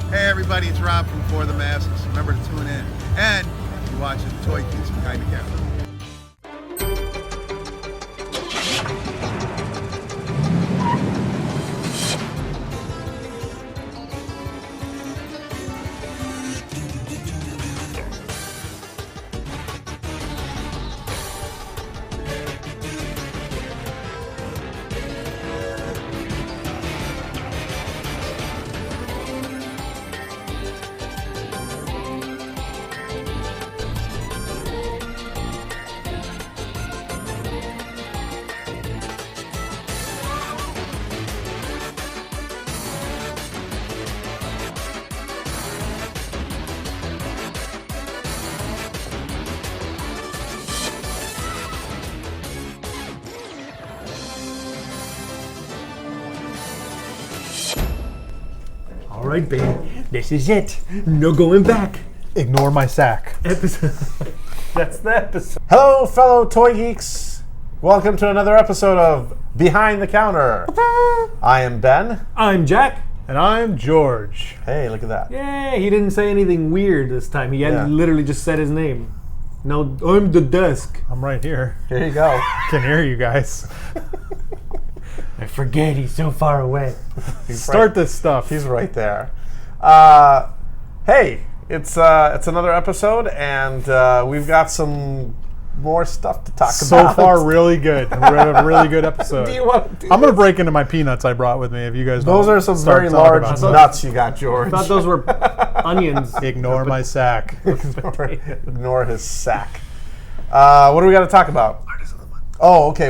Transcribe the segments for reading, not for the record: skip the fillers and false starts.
Hey everybody, it's Rob from For the Masses. Remember to tune in. And you're watching Toy Geeks Behind the Counter. All right, baby, this is it. No going back. Ignore my sack. Episode. That's the episode. Hello, fellow Toy Geeks. Welcome to another episode of Behind the Counter. I am Ben. I'm Jack. And I'm George. Hey, look at that. Yay, he didn't say anything weird this time. He had literally just said his name. No, I'm the desk. I'm right here. Here you go. Can hear you guys. I forget he's so far away. Start this stuff. He's right there. Hey, it's another episode, and we've got some more stuff to talk about. So far, really good. We have a really good episode. I'm going to break into my peanuts I brought with me. If you guys, those are some very large nuts you got, George. I thought those were onions. Ignore my sack. Ignore his sack. What do we got to talk about? Artist of the month. Oh, okay.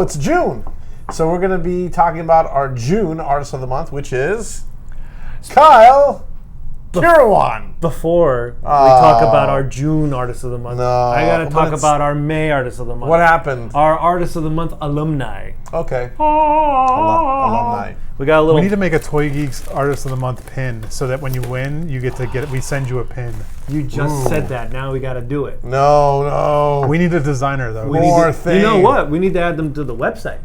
It's June. So we're going to be talking about our June Artist of the Month, which is Kyle Kirawan. Before we talk about our June Artist of the Month, I got to talk about our May Artist of the Month. What happened? Our Artist of the Month alumni. Okay. Alumni. We got a little. We need to make a Toy Geeks Artist of the Month pin so that when you win, you get to get it. We send you a pin. You just said that. Now we got to do it. No. We need a designer though. More things. You know what? We need to add them to the website.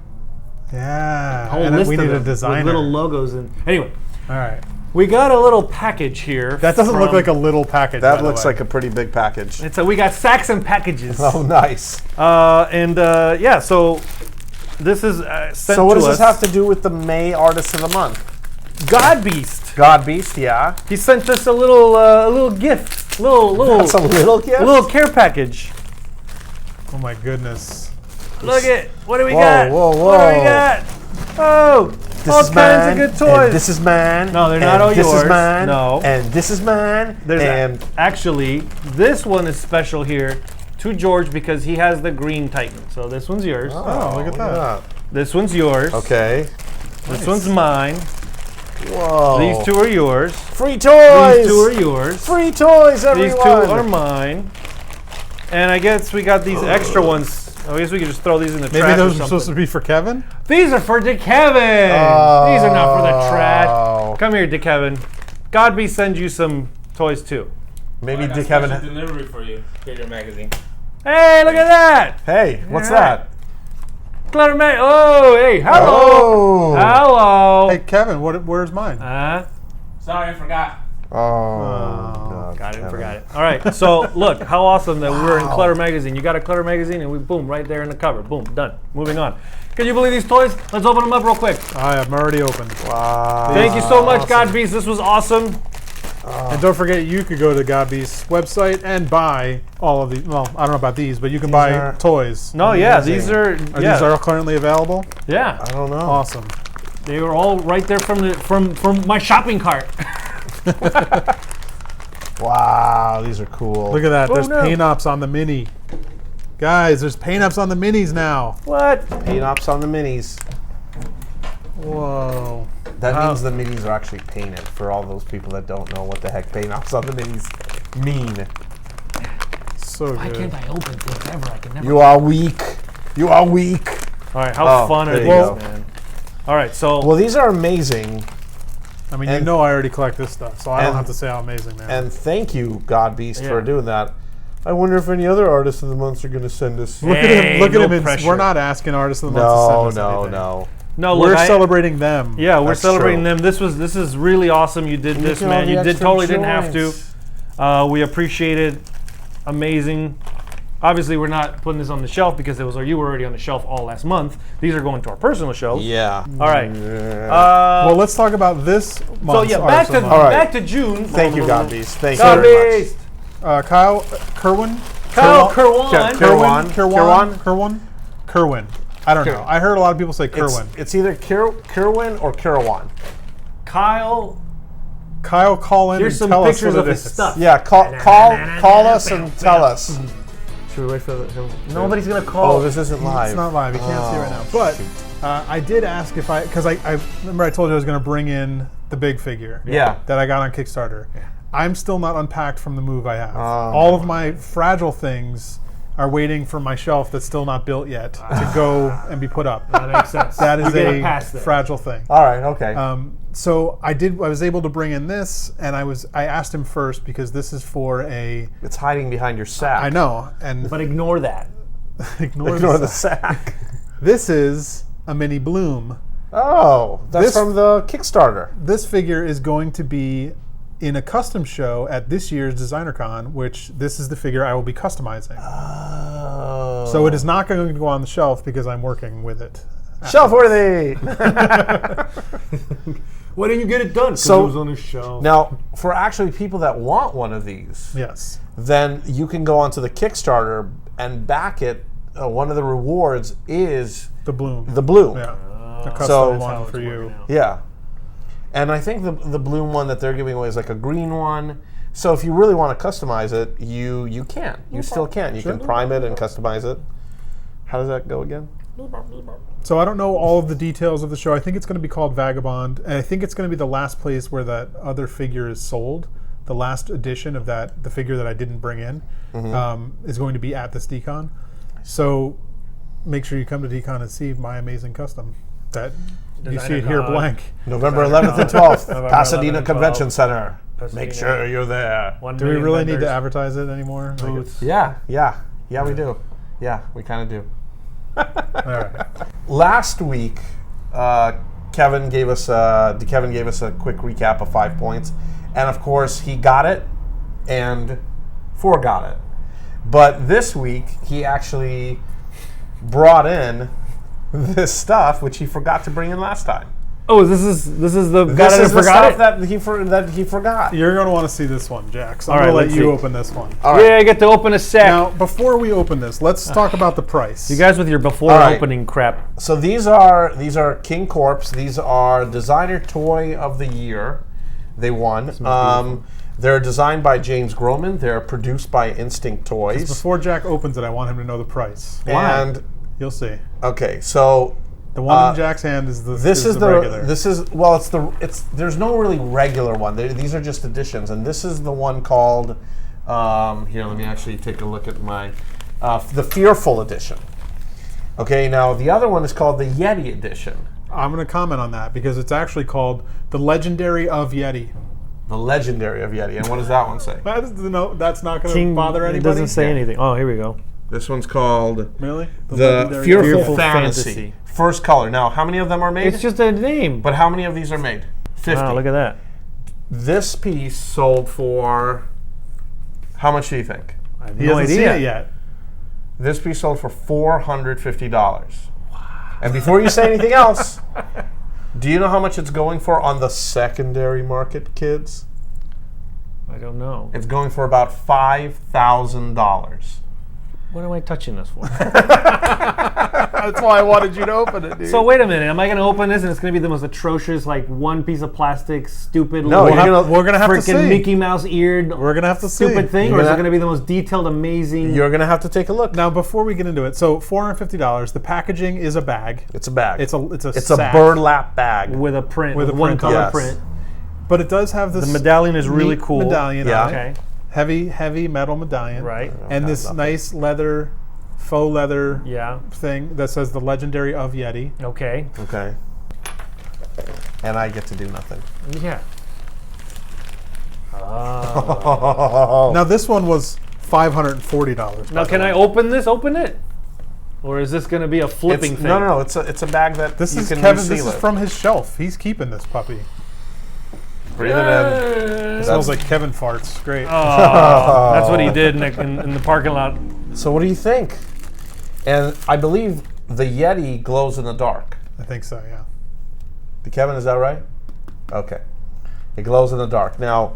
Yeah. Whole list we of need them a designer. with little logos and anyway. All right. We got a little package here. That doesn't look like a little package. That looks like a pretty big package. We got sacks and packages. Oh, nice. So this is sent to us. So what does this have to do with the May Artist of the Month? Godbeast, yeah. He sent us a little gift. That's a little gift? A little care package. Oh my goodness. Look at what do we got? Whoa. What do we got? Oh, all kinds of good toys. And this is mine. No, they're not all yours. This is mine. No. And this is mine. Actually, this one is special here to George because he has the green Titan. So this one's yours. Oh, look at that. This one's yours. Okay. This one's mine. Whoa. These two are yours. Free toys. These two are yours. Free toys, everyone. These two are mine. And I guess we got these extra ones. I guess we could just throw these in the trash. Maybe those are supposed to be for Kevin? These are for DeKevin. These are not for the trash. Come here, DeKevin. Godbeast sends you some toys too. Maybe DeKevin. Delivery for you. Get your magazine. Hey, look at that. Hey, what's that? Clever man. Oh, hey, hello. Oh. Hello. Hey, Kevin, where's mine? Sorry, I forgot. Oh, got it, forgot it. All right, so look, how awesome that we're in Clutter Magazine. You got a Clutter Magazine, and we boom, right there in the cover. Boom, done. Moving on. Can you believe these toys? Let's open them up real quick. I'm already opened. Wow. Thank you so much, Godbeast. This was awesome. And don't forget, you could go to Godbeast's website and buy all of these. Well, I don't know about these, but you can buy toys. No, yeah, these are. These are currently available? Yeah. I don't know. Awesome. They were all right there from my shopping cart. Wow, these are cool. Look at that. There's paint-ups on the Mini. Guys, there's paint-ups on the Minis now. What? Paint-ups on the Minis. Whoa. That means the Minis are actually painted, for all those people that don't know what the heck paint-ups on the Minis mean. So Why good. can't I open things ever? I can never. You are weak. You are weak. All right, how fun are there these, you go. man? All right, so. Well, these are amazing. I mean, you know I already collect this stuff, so I don't have to say how amazing they are. And thank you, Godbeast, for doing that. I wonder if any other artists of the month are going to send us. Look at him. Look at him. We're not asking artists of the month to send us anything. No. No, We're look, celebrating them. Yeah, we're That's celebrating true. them. This is really awesome. You did this, Look at all man. the You did extra totally didn't have joints. to. We appreciate it. Amazing. Obviously, we're not putting this on the shelf because you were already on the shelf all last month. These are going to our personal shelves. Yeah. All right. Well, let's talk about this month. So yeah, back to All right. back to June. Thank you, Godbeast. Thank you very much. Godbeast. Kyle Kerwin. Kyle Kerwan. Kerwin. I don't know. I heard a lot of people say Kerwin. It's either Kerwin or Kerawan. Kyle. Kyle, call in Here's and some tell us pictures what of it his is. stuff. Yeah, call us and tell us. Should we wait for the? Nobody's gonna call. Oh, this isn't live. It's not live. You can't see it right now. But I did ask because I remember I told you I was going to bring in the big figure. Yeah. That I got on Kickstarter. Yeah. I'm still not unpacked from the move I have. All of my fragile things are waiting for my shelf that's still not built yet to go and be put up. That makes sense. That is You get a past that. fragile thing. All right. Okay. So I was able to bring in this, and I asked him first because this is for a. It's hiding behind your sack. I know, and But ignore that. ignore the the sack. This is a mini Bloom. Oh, that's from the Kickstarter. This figure is going to be in a custom show at this year's DesignerCon, which this is the figure I will be customizing. Oh. So it is not going to go on the shelf because I'm working with it. Shelf worthy. Why didn't you get it done? 'Cause So- it was on the shelf. Now, for actually people that want one of these, Yes. then you can go onto the Kickstarter and back it. One of the rewards is The Bloom. the Bloom. Yeah. A custom So- one How for it's you. working out. Yeah. And I think the Bloom one that they're giving away is like a green one. So if you really want to customize it, you can. You still can. You can prime it and customize it. How does that go again? So I don't know all of the details of the show. I think it's going to be called Vagabond, and I think it's going to be the last place where that other figure is sold. The last edition of the figure that I didn't bring in, is going to be at this DCon. So make sure you come to DCon and see my amazing custom. That you see it here DesignerCon. blank. November 11th and 12th, November Pasadena 11th and Convention 12th. Center. Pasadena. Make sure you're there. 1 Do we million really need to vendors, advertise it anymore? Like booths. Yeah, we do. Yeah, we kind of do. all right. Last week, Kevin gave us a quick recap of 5 points, and of course he got it and forgot it. But this week he actually brought in this stuff which he forgot to bring in last time. Oh, this is the got This it is and the forgot stuff it. that he forgot. You're going to want to see this one, Jack. So I'm All going right, to let let's you see. open this one. All right. Yeah, I get to open a sack. Now, before we open this, let's talk about the price. You guys with your before All right. opening crap. So these are King Korpse. These are Designer Toy of the Year. They won. They're designed by James Groman. They're produced by Instinct Toys. Before Jack opens it, I want him to know the price. And You'll see. okay, so The one in Jack's hand is the regular. There's no really regular one. These are just editions, and this is the one called. Here, let me actually take a look at my the Fearful edition. Okay, now the other one is called the Yeti edition. I'm going to comment on that because it's actually called the Legendary of Yeti. The Legendary of Yeti. And what does that one say? That's not going to bother anybody. It doesn't say anything. Oh, here we go. This one's called Really? the Legendary Fearful, Fearful Fantasy. Fantasy. First color. Now, how many of them are made? It's just a name. But how many of these are made? 50. Wow, look at that. This piece sold for, how much do you think? I have He no hasn't idea. seen it yet. This piece sold for $450. Wow. And before you say anything else, do you know how much it's going for on the secondary market, kids? I don't know. It's going for about $5,000. What am I touching this for? That's why I wanted you to open it, dude. So wait a minute. Am I going to open this and it's going to be the most atrocious, like one piece of plastic, stupid, No, little we're gonna have to freaking see. Mickey Mouse eared, We're gonna have to see. stupid thing, You're or is it gonna- going to be the most detailed, amazing? You're going to have to take a look. Now, before we get into it, so $450. The packaging is a bag. It's a bag. It's a It's sack, a burlap bag. with a print, With with a one print, color yes. print. but it does have this. The medallion is really neat cool. Medallion. Yeah. on it. Okay. Heavy metal medallion. Right. And have this nothing. nice faux leather Yeah. thing that says the Legendary of Yeti. Okay. Okay. And I get to do nothing. Yeah. Oh. Now this one was $540. Now, can I open this? Open it. Or is this going to be a flipping thing? No. It's a bag that This you is can Kevin. reseal This is it. from his shelf. He's keeping this puppy. Breathe it in. It smells like Kevin farts. Great. Oh, that's what he did in the parking lot. So what do you think? And I believe the Yeti glows in the dark. I think so. Yeah. Kevin, is that right? Okay. It glows in the dark. Now,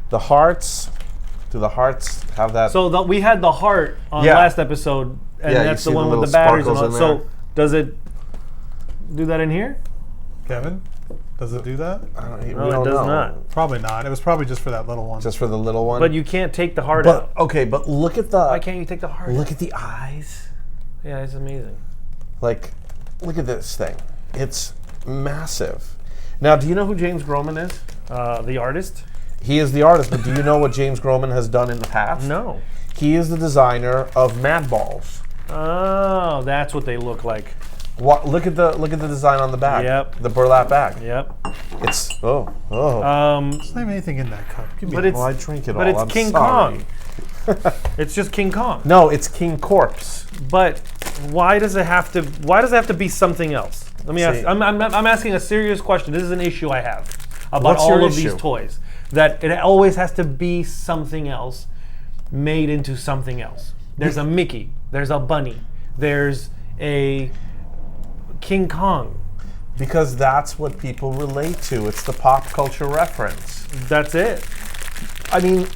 the hearts. Do the hearts have that? So we had the heart on Yeah. last episode, and Yeah, you that's see the the one with little the batteries and all. sparkles in So does it do that in here? Kevin, does it do that? we No, don't it does know. not. Probably not. It was probably just for that little one. Just for the little one. But you can't take the heart out. But look at the. Why can't you take the heart out? Look at the eyes. Yeah, it's amazing. Like, look at this thing. It's massive. Now, do you know who James Groman is? The artist? He is the artist, but do you know what James Groman has done in the past? No. He is the designer of MadBalls. Oh, that's what they look like. Look at the design on the bag. Yep. The burlap bag. Yep. It's There's not even anything in that cup. Give me But a- it's I drink it but all. it's I'm King sorry. Kong. It's just King Kong. No, it's King Korpse. But why does it have to be something else? Let me ask. See. I'm asking a serious question. This is an issue I have about What's your all of issue? these toys. That it always has to be something else made into something else. There's a Mickey. There's a bunny. There's a King Kong. Because that's what people relate to. It's the pop culture reference. That's it. I mean,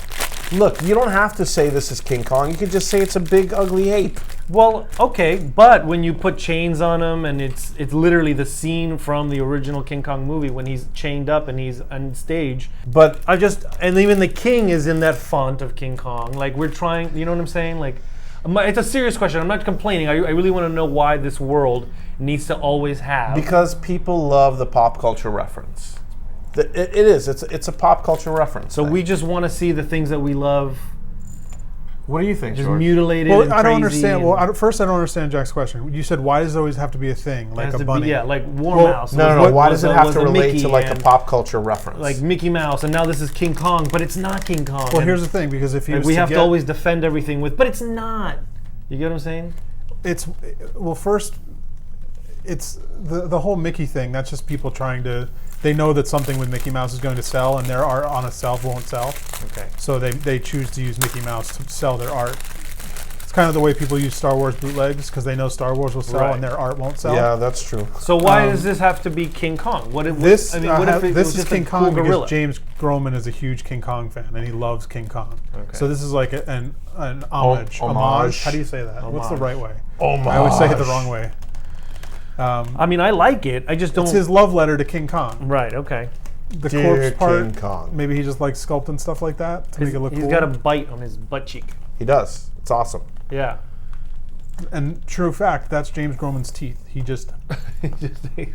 look, you don't have to say this is King Kong. You could just say it's a big, ugly ape. Well, okay, but when you put chains on him, and it's literally the scene from the original King Kong movie when he's chained up and he's on stage. But And even the king is in that font of King Kong. Like, we're trying, you know what I'm saying? Like, it's a serious question. I'm not complaining. I really want to know why this world needs to always have. because people love the pop culture reference. It is. It's a pop culture reference. So thing. we just want to see the things that we love What do you think, just George? mutilated Well, and I don't crazy understand. and- Well, first, I don't understand Jack's question. You said, why does it always have to be a thing, it like has a to be- bunny? yeah, like War Well, Mouse. No. was- Why was does it a- have was to a relate Mickey to like a and, pop culture reference? like Mickey Mouse, and now this is King Kong, but it's not King Kong. Well, And, here's the thing, because if you like, we have to always defend everything with, but it's not. You get what I'm saying? it's first, it's the whole Mickey thing. That's just people trying to. They know that something with Mickey Mouse is going to sell, and their art on itself won't sell. Okay. So they choose to use Mickey Mouse to sell their art. It's kind of the way people use Star Wars bootlegs, because they know Star Wars will sell Right. and their art won't sell. yeah, that's true. So why does this have to be King Kong? What if This, I mean, what if it this was is just King a Kong cool because gorilla? James Groman is a huge King Kong fan, and he loves King Kong. Okay. So this is like an homage. Homage. How do you say that? What's the Homage. right way? Homage. I always say it the wrong way. I mean, I like it. I just don't. It's his love letter to King Kong. Right. Okay. The Dear corpse part, King Kong. maybe he just likes sculpting stuff like that to make it look He's cool. got a bite on his butt cheek. He does. It's awesome. Yeah. And true fact, that's James Groman's teeth. He just,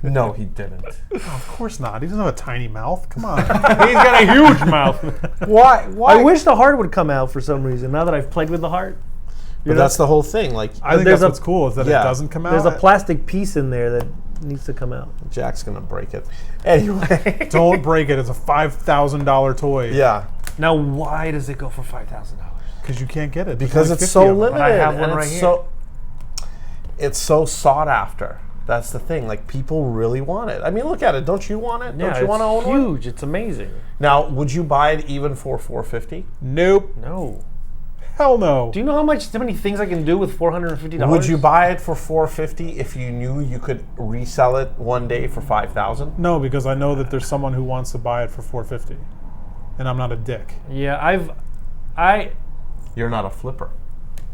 No, he didn't. of course not. He doesn't have a tiny mouth. Come on. He's got a huge mouth. Why? Why? I wish the heart would come out for some reason. Now that I've played with the heart, But that's the whole thing. Like, I think there's that's a- what's cool is that yeah. it doesn't come out. there's a plastic piece in there that needs to come out. Jack's gonna break it. Anyway. Don't break it. It's a $5,000 toy. Yeah. Now, why does it go for $5,000? Because you can't get it. Because There's it's like 50 so of them. limited. I have one and right it's here. so it's so sought after. That's the thing. Like, people really want it. I mean, look at it. Don't you want it? Yeah, Don't you want to own it's one? huge. It's amazing. Now, would you buy it even for $450? Nope. No. Hell no. Do you know how many things I can do with $450? Would you buy it for $450 if you knew you could resell it one day for $5,000? No, because I know that there's someone who wants to buy it for $450, and I'm not a dick. Yeah, You're not a flipper.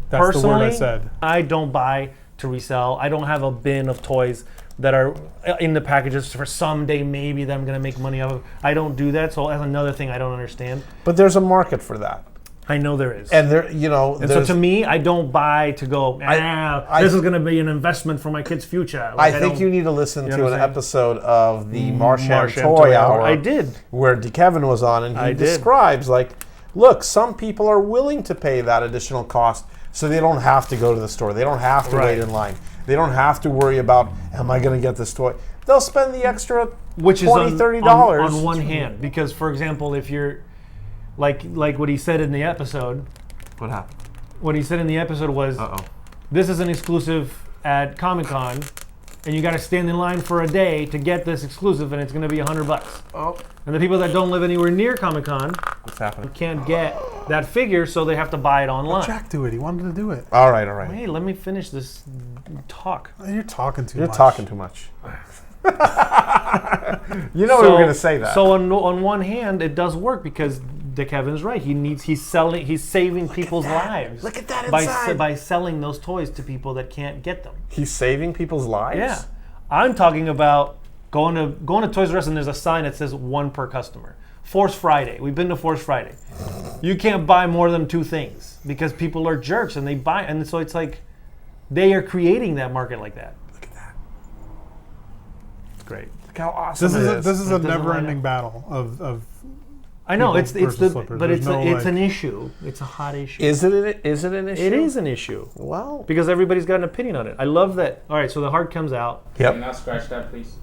That's the personally, word I said. I don't buy to resell. I don't have a bin of toys that are in the packages for someday maybe that I'm going to make money off of. I don't do that, so that's another thing I don't understand. But there's a market for that. I know there is. And there, you know, And so to me, I don't buy to go, I- this is going to be an investment for my kid's future. Like, I think don't- you need to listen You know to what an I'm saying? episode of the Marchand Marchand Toy Hour. I did. Where Kevin was on, and he I did. describes, like, look, some people are willing to pay that additional cost so they don't have to go to the store. They don't have to Right. wait in line. They don't have to worry about, am I going to get this toy? They'll spend the extra Which is $20, $30. on one hand. Because, for example, if you're, like what he said in the episode, What happened? what he said in the episode was, Uh-oh. this is an exclusive at Comic-Con, and you got to stand in line for a day to get this exclusive, and it's going to be $100. Oh, And the people that don't live anywhere near Comic-Con what's happening? can't get that figure, so they have to buy it online. Jack do it. He wanted to do it. All right, all right. Hey, let me finish this talk. You're talking too You're much. talking too much. You know we were going to say that. So on one hand, it does work because Kevin's right. He's saving people's lives. Look at that by inside. by selling those toys to people that can't get them. He's saving people's lives? Yeah, I'm talking about going to Toys R Us and there's a sign that says 1 per customer. Force Friday. We've been to Force Friday. You can't buy more than 2 things because people are jerks and they buy, and so it's like they are creating that market like that. Look at that. It's great. Look how awesome This it is this is a It doesn't never-ending line battle of I know people it's versus the slippers. but There's it's no, it's like- an issue. It's a hot issue. Is it an issue? It is an issue Well, because everybody's got an opinion on it. I love that. All right, so the heart comes out. Can you yep. not scratch that, please?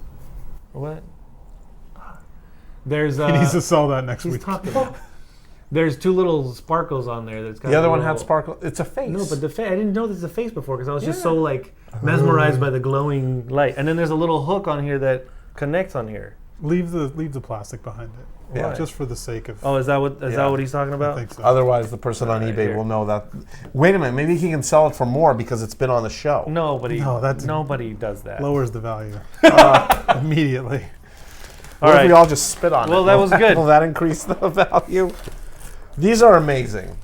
What? There's he needs to sell that next he's week. talking. There's 2 little sparkles on there. That's got The a other one little- had sparkle. It's a face. No, but I didn't know this is a face before because I was just so like mesmerized by the glowing light. And then there's a little hook on here that connects on here. Leave the plastic behind it. Yeah. Just for the sake of. Oh, is that what Yeah. he's talking I about? think so. Otherwise, the person on eBay here. will know that. Wait a minute. Maybe he can sell it for more because it's been on the show. Nobody No, does that. Lowers the value immediately. All What if right. we all just spit on it? Well, that was good. Will that increase the value? These are amazing.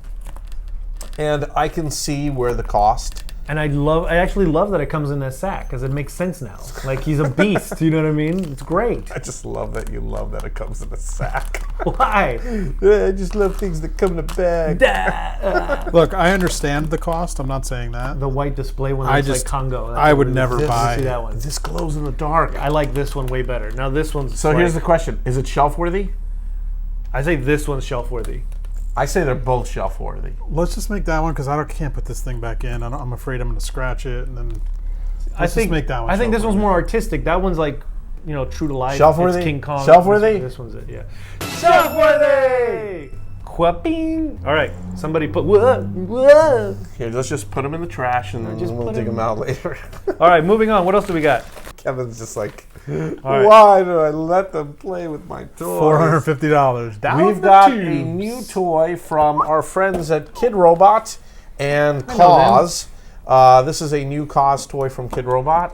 And I can see where the cost. And I actually love that it comes in that sack because it makes sense now. Like he's a beast, you know what I mean? It's great. I just love that you love that it comes in a sack. Why? I just love things that come in a bag. Look, I understand the cost. I'm not saying that. The white display one I looks just- like Congo. That's I would what it never is. buy- See that one. This glows in the dark. I like this one way better. Now this one's So here's the question. Is it shelf worthy? I say this one's shelf worthy. I say they're both shelf worthy. Let's just make that one because can't put this thing back in. I'm afraid I'm going to scratch it, and then Let's just make that one I think this shelf-worthy. one's more artistic. That one's like, true to life. Shelf-worthy? It's King Kong. Shelf-worthy? This one's it. Yeah. Shelf worthy. Quapping. All right. Somebody put. Whoa. Here, let's just put them in the trash and then just we'll put dig 'em- them out later. All right. Moving on. What else do we got? Kevin's just like, right. why do I let them play with my toys? $450. Down We've the got a tubes. new toy from our friends at Kidrobot and know Cause. This is a new Cause toy from Kidrobot.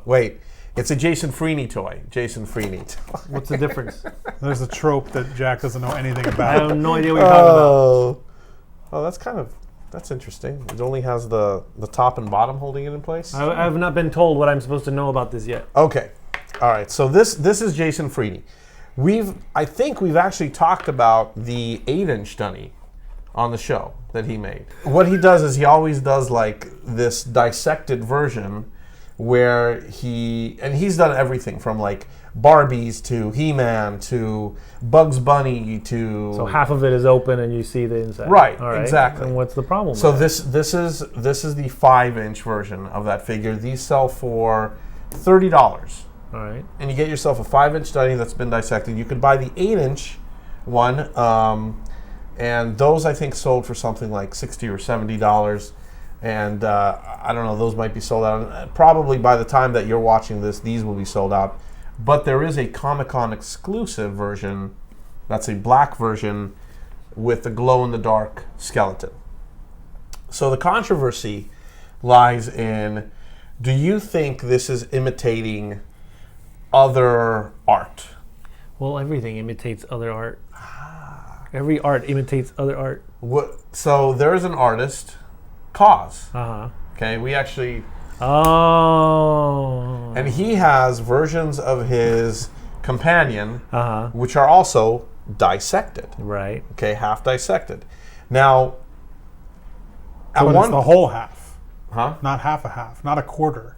Wait. It's a Jason Freeny toy. Jason Freeny toy. What's the difference? There's a trope that Jack doesn't know anything I about. have no idea what you're talking Oh, that's interesting. It only has the top and bottom holding it in place. about. I have not been told what I'm supposed to know about this yet. Okay. All right. So this is Jason Freeny. I think we've actually talked about the 8-inch Dunny on the show that he made. What he does is he always does like this dissected version where he's done everything from like Barbies to He-Man to Bugs Bunny to So half of it is open and you see the inside. Right, All exactly. And what's the problem? So with this is the 5-inch version of that figure. These sell for $30. it? All right. And you get yourself a 5-inch Dunny that's been dissected. You could buy the 8-inch one, and those I think sold for something like $60 or $70. And I don't know, those might be sold out. Probably by the time that you're watching this, these will be sold out. But there is a Comic-Con exclusive version. That's a black version with the glow-in-the-dark skeleton. So the controversy lies in, do you think this is imitating other art? Well, everything imitates other art. Every art imitates other art. So there is an artist, Cause. Uh-huh. Okay, we actually, Oh. and he has versions of his companion, Uh-huh. which are also dissected. Right. Okay, half dissected. Now, So at it's the whole half, huh? not half a half, not a quarter.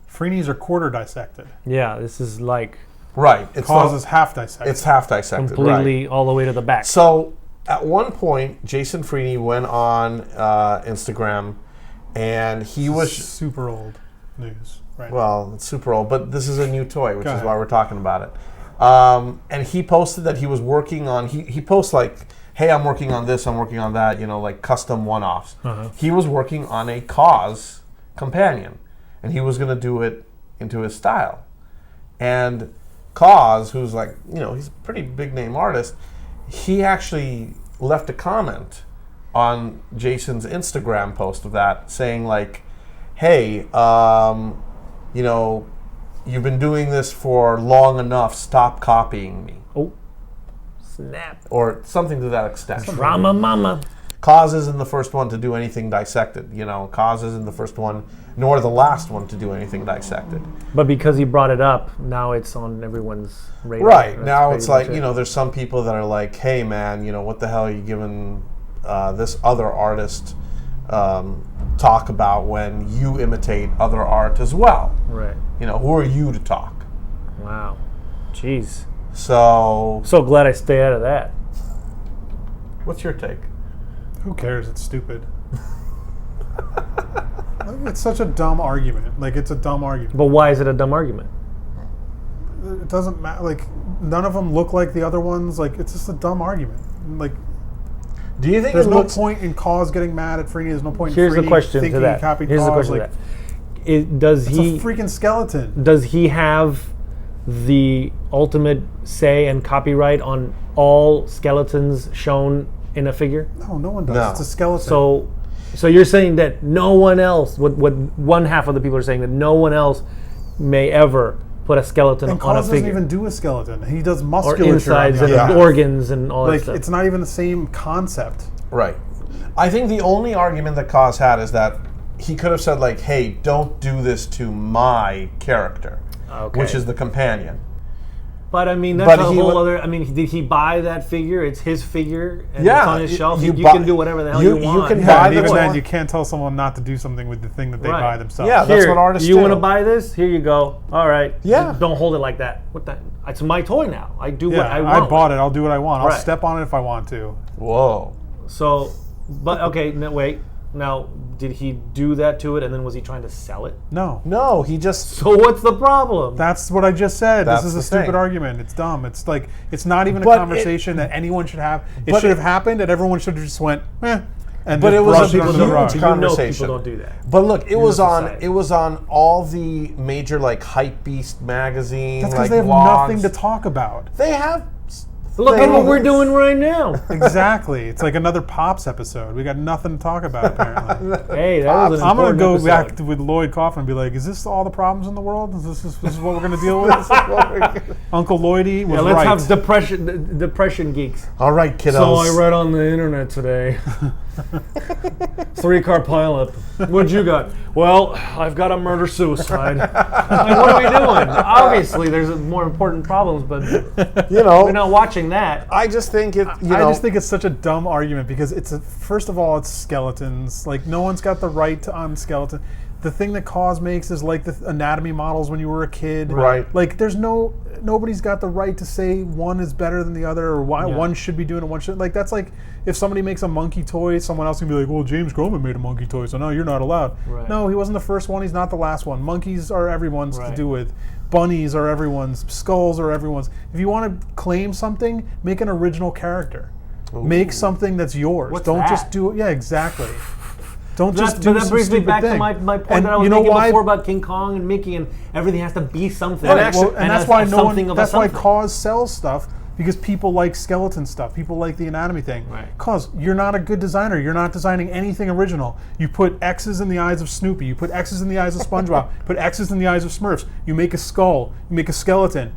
Freeney's are quarter dissected. Yeah, this is like Right. It's Cause not- is half dissected. it's half dissected. completely Right. all the way to the back. So at one point, Jason Freeny went on Instagram, and he was super old news, right? well, it's super old, but this is a new toy, which Go is ahead. why we're talking about it. And he posted that he was working on. He posts like, hey, I'm working on this, I'm working on that, like custom one-offs. He was working on a cause companion, and he was going to do it into his style. And Cause, who's like, he's a pretty big name artist, he actually left a comment on Jason's Instagram post of that saying like, hey, you've been doing this for long enough, stop copying me. Oh, snap. Or something to that extent. Drama mama. Cause isn't the first one to do anything dissected. Cause isn't the first one, nor the last one to do anything dissected. But because he brought it up, now it's on everyone's radar. Right. That's Now pretty it's like, much it. there's some people that are like, hey, man, what the hell are you giving this other artist talk about when you imitate other art as well? Right. Who are you to talk? Wow. Jeez. So glad I stay out of that. what's your take? Who cares? It's stupid. It's such a dumb argument. Like, it's a dumb argument. But why is it a dumb argument? It doesn't matter. Like, none of them look like the other ones. Like, it's just a dumb argument. Like, Do you think there's it no looks... point in Cause getting mad at Freeney. There's no point Here's in the Freeney question thinking to that. he copied Here's the Cause. question Like, to that. Does it's he a freaking skeleton. does he have the ultimate say and copyright on all skeletons shown in a figure? No one does. No. It's a skeleton. So you're saying that no one else, what one half of the people are saying, that no one else may ever put a skeleton and on a Cause figure. doesn't even do a skeleton. He does Or musculature. insides on the and other Yeah. organs and all that Like, stuff. it's not even the same concept. Right. I think the only argument that Cause had is that he could have said like, hey, don't do this to my character, Okay. which is the companion. But I mean, that's But a he whole wa- other. I mean, did he buy that figure? It's his figure, and Yeah, it's on his shelf. You buy- can do whatever the hell you- you you want. can Yeah, buy and the even toy. then, you can't tell someone not to do something with the thing that they Right. buy themselves. Yeah, that's what artists you do. want to buy this? Here you go. All right. Yeah. Don't hold it like that. What the? It's my toy now. I do what I I want. bought it. I'll do what I want. I'll Right. step on it if I want to. Whoa. So, but okay. No, wait. Now, did he do that to it, and then was he trying to sell it? No. No, he just... So what's the problem? That's what I just said. That's This is the a stupid thing. argument. It's dumb. It's like, it's not even a But conversation that anyone should have. It but should have it- happened and everyone should have just went, eh. And But just it was brushed a it under huge the rug. You conversation. know people don't do that. But look, it was society. on all the major like Hype Beast magazine. That's because like, they have blogs. nothing to talk about. They have. Look at things. what we're doing right now. Exactly. It's like another Pops episode. We got nothing to talk about, apparently. Hey, that was an I'm going to important go episode. back with Lloyd Kaufman and be like, is this all the problems in the world? This is what we're going to deal with? Uncle Lloydie was Yeah, let's right. have depression geeks. All right, kiddos. So I read on the internet today. 3-car pileup. What'd you got? Well, I've got a murder-suicide. Like, what are we doing? Obviously, there's more important problems, but we're not watching that. I just think it. I just think it's such a dumb argument because first of all, it's skeletons. Like, no one's got the right to on skeleton. The thing that Cause makes is like the anatomy models when you were a kid. Right. Like, nobody's got the right to say one is better than the other or why one should be doing it, one should. Like, that's like if somebody makes a monkey toy, someone else can be like, well, James Groman made a monkey toy, so no, you're not allowed. Right. No, he wasn't the first one. He's not the last one. Monkeys are everyone's to Right. do with. Bunnies are everyone's. Skulls are everyone's. If you want to claim something, make an original character. Make something that's yours. What's Don't that? just do it. Yeah, exactly. Don't just But do that some brings me stupid back thing. to my point And that I was you know making why? before about King Kong and Mickey and everything has to be something. Right, well, and that's why no one. something of a That's why something. Cause sells stuff because people like skeleton stuff. People like the anatomy thing. Right. Cause you're not a good designer. You're not designing anything original. You put X's in the eyes of Snoopy. You put X's in the eyes of SpongeBob. Put X's in the eyes of Smurfs. You make a skull. You make a skeleton.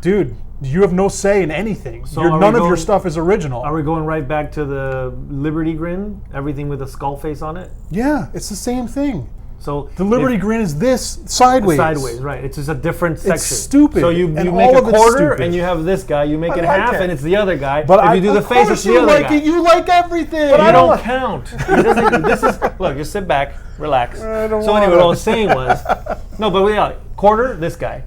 Dude, you have no say in anything. So are we none of your going- stuff is original. Are we going right back to the Liberty Grin? Everything with a skull face on it? Yeah, it's the same thing. So The Liberty Grin is this sideways. sideways, right? It's just a different section. stupid, So you and make all a of it's quarter, stupid. and you have this guy. You make I it like half, it. and it's the other guy. But if you do the Of face, course it's the you other like guy. it. You like everything. You don't count. It doesn't, this is look. Just sit back, relax. don't So anyway, wanna. what I was saying was, no, but yeah, quarter this guy,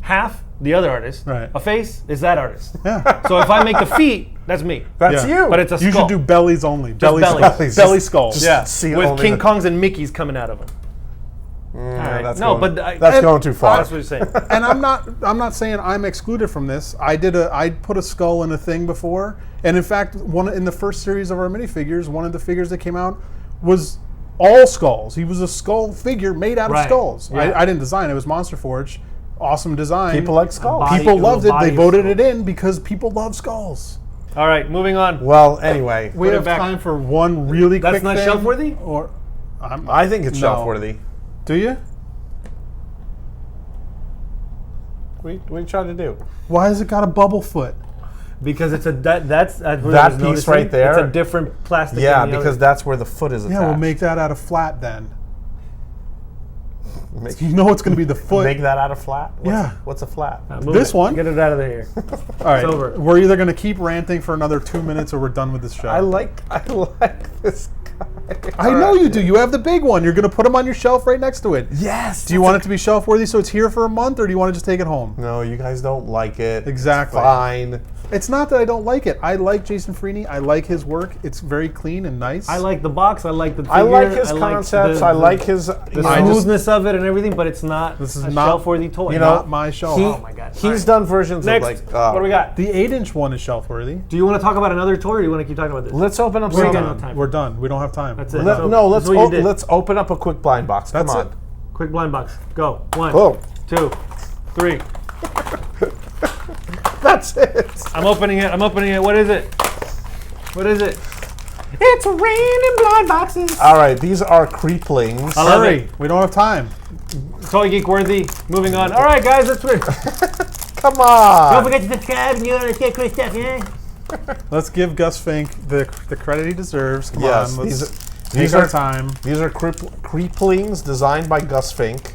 half the other artist. Right. A face is that artist. Yeah. So if I make the feet, that's me. That's Yeah. you. But it's a You skull. should do bellies only. Just bellies. Bellies. Belly skulls. Just Yeah, see with only King the- Kongs and Mickeys coming out of them. right. That's No, going, but I- that's and- going too far. That's what you're saying. And I'm not saying I'm excluded from this. I put a skull in a thing before, and in fact, in the first series of our minifigures, one of the figures that came out was all skulls. He was a skull figure made out of Right. skulls. Yeah. I didn't design it. It was Monster Forge. Awesome design. People like skulls. Body- People loved it. body They of voted skulls. it in because people love skulls. All right, moving on. Well, anyway, We Put it have back. time for one really That's quick not thing. shelf-worthy? Or I think it's No. shelf-worthy. Do you? What are you trying to do? Why has it got a bubble foot? Because it's that's That piece right there? It's a different plastic. Yeah, than the because other. that's where the foot is attached. Yeah, we'll make that out of flat then. Make, You know it's going to be the foot. make that out of flat? Yeah. What's a flat? Move this it. one? Get it out of here. All right, It's over. we're either going to keep ranting for another 2 minutes or we're done with this show. I like this guy. I know you do. You have the big one. You're going to put them on your shelf right next to it. Yes. Do you want it to be shelf worthy so it's here for a month, or do you want to just take it home? No, you guys don't like it. Exactly. It's fine. It's not that I don't like it. I like Jason Freeny. I like his work. It's very clean and nice. I like the box. I like the figure. I like his I like concepts. the- I like his. the you know, smoothness of it and everything, but it's not This is a not- shelf-worthy toy. you know, not my shelf. he- Oh my God. He's All right. done versions Next, of like. what do we got? The 8-inch one is shelf worthy. Do you want to talk about another toy, or do you want to keep talking about this? Let's open up We're some. done. No time. We're done. We don't have time. That's it. Let- So- no, that's what you did. let's open up a quick blind box. Come That's on. it. Quick blind box. Go. 1, Oh. 2, 3. That's it. I'm opening it. I'm opening it. What is it? What is it? It's raining blind boxes. All right, these are creeplings. I love Hurry. it. We don't have time. Toy Geek worthy. Moving on. All right, guys, that's it. Come on. Don't forget to subscribe and you want to get cool stuff, yeah? Let's give Gus Fink the credit he deserves. Come Yes, on. Let's these take are our time. These are creeplings designed by Gus Fink,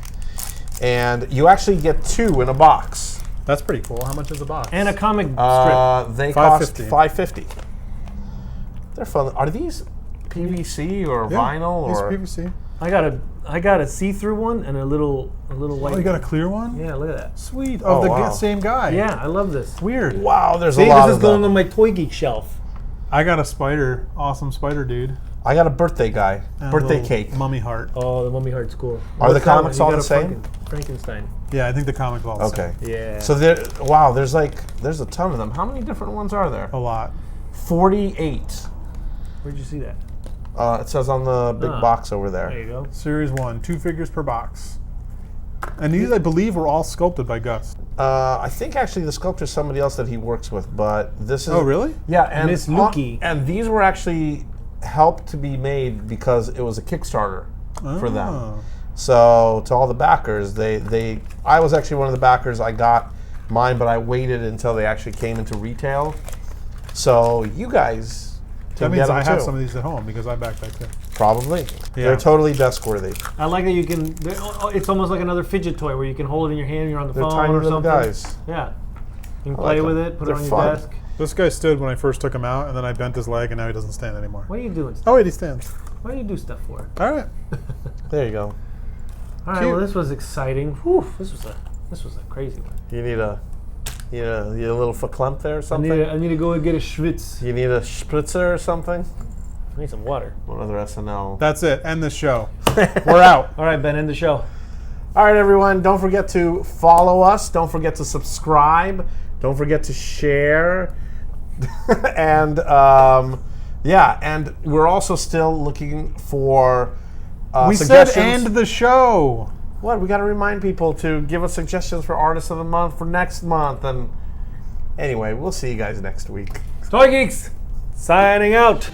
and you actually get 2 in a box. That's pretty cool. How much is the box? And a comic strip. They cost $5.50. $5.50. They're fun. Are these PVC or vinyl These or? are PVC. I got a see-through one and a little white. Oh, you got a clear one? Yeah, look at that. Sweet. Oh, Of the wow. same guy. Yeah, I love this. Weird. Wow, there's See, a lot this is of going them. on my Toy Geek shelf. I got a spider. Awesome spider dude. I got a birthday guy. And a Birthday little cake. Mummy heart. Oh, the Mummy Heart's cool. Are the What's that one? comics You all got the a same? Frankenstein. Yeah, I think the comic's all the Okay. same. Yeah. So there's a ton of them. How many different ones are there? A lot. 48. Where'd you see that? It says on the big Ah. box over There there. you go. Series 1. 2 figures per box. And these, I believe, were all sculpted by Gus. I think actually the sculptor is somebody else that he works with, but this is. Oh, really? Yeah, and Miss Lukey. and these were actually helped to be made because it was a Kickstarter for them. Oh. So to all the backers, I was actually one of the backers. I got mine, but I waited until they actually came into retail. So you guys That can means get them I have too. some of these at home because I backed that too. Probably. Yeah. They're totally desk worthy. I like that you can. It's almost like another fidget toy where you can hold it in your hand. You're on the They're phone tiny or little something. guys. Yeah. You can I play like with them. it. Put They're it on fun. your desk. This guy stood when I first took him out, and then I bent his leg, and now he doesn't stand anymore. What are you doing? Oh, wait, he stands. What do you do stuff for? All right. There you go. All right. Cute. Well, this was exciting. Whew, this was a crazy one. You need a little verklempt there or something? I need to go and get a schwitz. You need a spritzer or something? I need some water. What other SNL? That's it. End the show. We're out. All right, Ben. End the show. All right, everyone. Don't forget to follow us. Don't forget to subscribe. Don't forget to share. And and we're also still looking for We said suggestions. end the show. What? We got to remind people to give us suggestions for Artist of the Month for next month. And anyway, we'll see you guys next week. Toy Geeks signing out.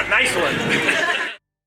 a nice one.